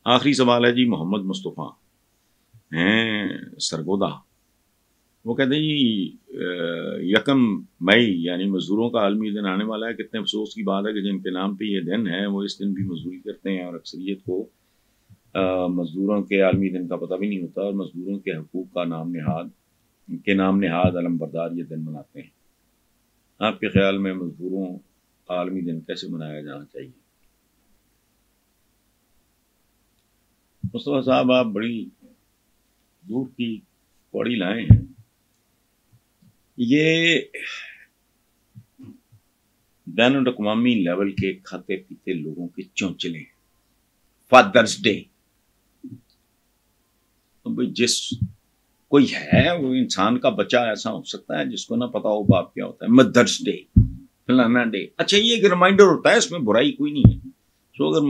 آخری سوال ہے جی محمد مصطفیٰ ہیں سرگودا. وہ کہتے ہیں جی 1 مئی یعنی مزدوروں کا عالمی دن آنے والا ہے. کتنے افسوس کی بات ہے کہ جن کے نام پہ یہ دن ہے وہ اس دن بھی مزدوری کرتے ہیں اور اکثریت کو مزدوروں کے عالمی دن کا پتہ بھی نہیں ہوتا اور مزدوروں کے حقوق کا نام نہاد علم بردار یہ دن مناتے ہیں. آپ کے خیال میں مزدوروں کا عالمی دن کیسے منایا جانا چاہیے؟ مصطفیٰ صاحب آپ بڑی دور کی کوڑی لائے ہیں. یہ بین الاقوامی لیول کے کھاتے پیتے لوگوں کے چونچلے فادرز ڈے. جس کوئی ہے وہ انسان کا بچہ ایسا ہو سکتا ہے جس کو نہ پتا ہو باپ کیا ہوتا ہے. مدرس ڈے فلانا ڈے. اچھا یہ ایک ریمائنڈر ہوتا ہے, اس میں برائی کوئی نہیں ہے. تو اگر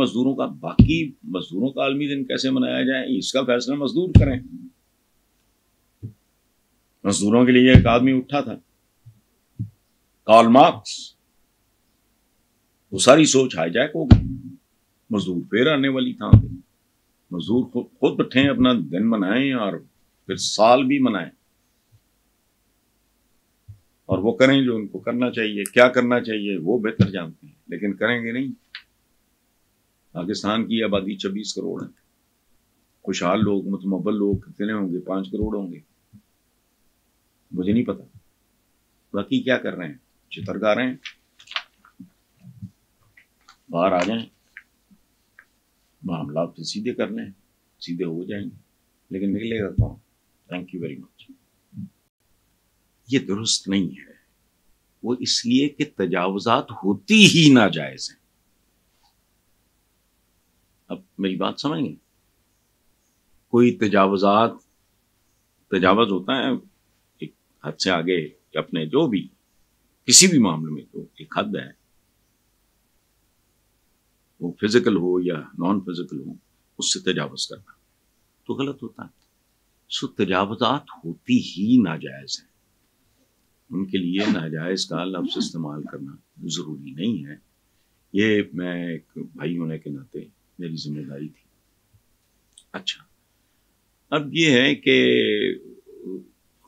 باقی مزدوروں کا عالمی دن کیسے منایا جائے اس کا فیصلہ مزدور کریں. مزدوروں کے لیے ایک آدمی اٹھا تھا کارل مارکس. وہ ساری سوچ ہائی جیک ہو گئی. مزدور پھر آنے والی تھا. مزدور خود بیٹھیں اپنا دن منائیں اور پھر سال بھی منائیں اور وہ کریں جو ان کو کرنا چاہیے. کیا کرنا چاہیے وہ بہتر جانتے ہیں لیکن کریں گے نہیں. پاکستان کی آبادی 26 کروڑ ہے. خوشحال لوگ متمول لوگ کتنے ہوں گے؟ 5 کروڑ ہوں گے. مجھے نہیں پتا. باقی کیا کر رہے ہیں؟ چتر گا رہے ہیں. باہر آ جائیں, معاملات سے سیدھے کر لیں, سیدھے ہو جائیں گے. لیکن نکلے گا کون؟ Thank you very much. یہ درست نہیں ہے. وہ اس لیے کہ تجاوزات ہوتی ہی ناجائز ہیں. اب میری بات سمجھ گئے؟ کوئی تجاوز ہوتا ہے ایک حد سے آگے اپنے جو بھی کسی بھی معاملے میں تو ایک حد ہے, وہ فزیکل ہو یا نان فزیکل ہو, اس سے تجاوز کرنا تو غلط ہوتا ہے. سو تجاوزات ہوتی ہی ناجائز ہیں. ان کے لیے ناجائز کا لفظ استعمال کرنا ضروری نہیں ہے. یہ میں ایک بھائی ہونے کے ناطے میری ذمہ داری تھی. اچھا, اب یہ ہے کہ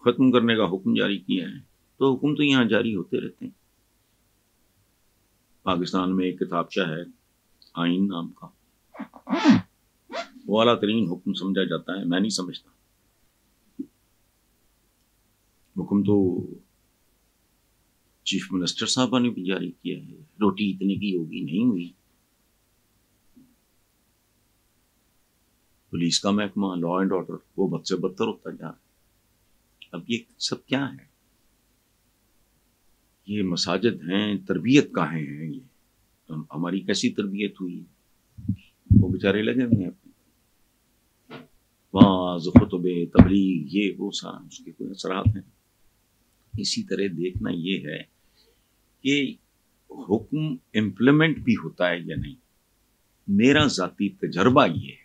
ختم کرنے کا حکم جاری کیا ہے تو حکم تو یہاں جاری ہوتے رہتے ہیں. پاکستان میں ایک کتابچہ ہے آئین نام کا, وہ اعلیٰ ترین حکم سمجھا جاتا ہے. میں نہیں سمجھتا. حکم تو چیف منسٹر صاحبہ نے بھی جاری کیا ہے. روٹی اتنے کی ہوگی, نہیں ہوئی. پولیس کا محکمہ, لا اینڈ آرڈر, وہ بد سے بدتر ہوتا جا رہا ہے. اب یہ سب کیا ہے؟ یہ مساجد ہیں, تربیت گاہیں ہیں. یہ ہماری کیسی تربیت ہوئی ہے؟ وہ بیچارے لگے ہوئے ہیں اپنے واعظ, خطبے, تبلیغ, یہ وہ سارا, اس کے کوئی اثرات ہیں. اسی طرح دیکھنا یہ ہے کہ حکم امپلیمنٹ بھی ہوتا ہے یا نہیں. میرا ذاتی تجربہ یہ ہے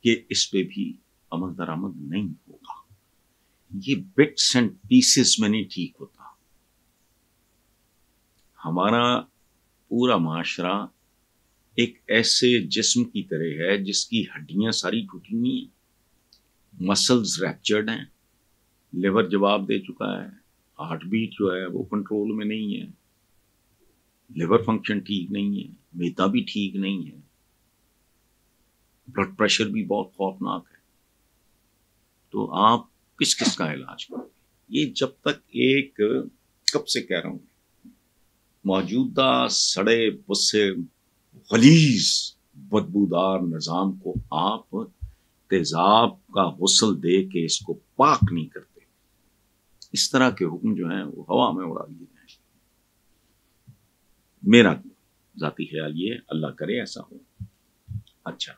کہ اس پہ بھی عمل درآمد نہیں ہوگا. یہ بٹس اینڈ پیسز میں نہیں ٹھیک ہوتا. ہمارا پورا معاشرہ ایک ایسے جسم کی طرح ہے جس کی ہڈیاں ساری ٹوٹی ہوئی ہیں, مسلز ریپچرڈ ہیں, لیور جواب دے چکا ہے, ہارٹ بیٹ جو ہے وہ کنٹرول میں نہیں ہے, لیور فنکشن ٹھیک نہیں ہے, میدا بھی ٹھیک نہیں ہے, بلڈ پریشر بھی بہت خوفناک ہے. تو آپ کس کا علاج کریں گے؟ یہ جب تک ایک, کب سے کہہ رہا ہوں, موجودہ سڑے بسے غلیظ بدبودار نظام کو آپ تیزاب کا غسل دے کے اس کو پاک نہیں کرتے. اس طرح کے حکم جو ہیں وہ ہوا میں اڑا دیے جائیں. میرا ذاتی خیال یہ ہے, اللہ کرے ایسا ہو. اچھا,